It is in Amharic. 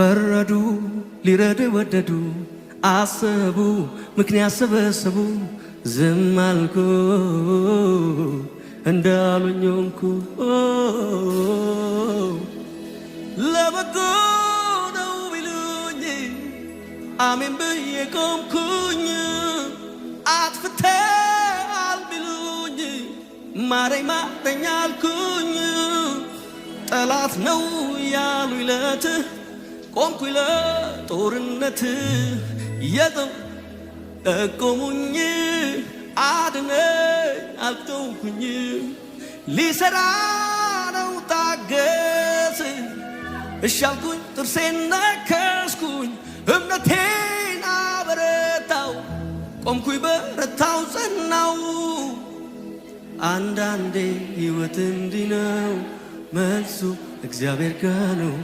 ፈረዱ ሊረዱ ወደዱ አሰቡ ምክንያት ሰበሰቡ ዝም አልኩ እንዳሉኝ ሆንኩ ለበጎ ነው ቢሉኝ አሜን ብዬ ቆምኩኝ አጥፍተሃል ቢሉኝ ማረኝ ማረኝ አልኩኝ ጠላት ነው ያሉኝ ለት ቆምኩኝ ለጦርነት ጠቆሙኝ አድነኝ አልተውኩኝ ሊሰራ ነው ታገስ እሻልኩኝ ጥርሴን ነከስኩኝ እምነቴን አበረታው ቆምኩኝ በረታው ጸናው አንዳንዴ ሕይወት እንዲህ ነው መልሱ እግዚአብሔር ጋር ነው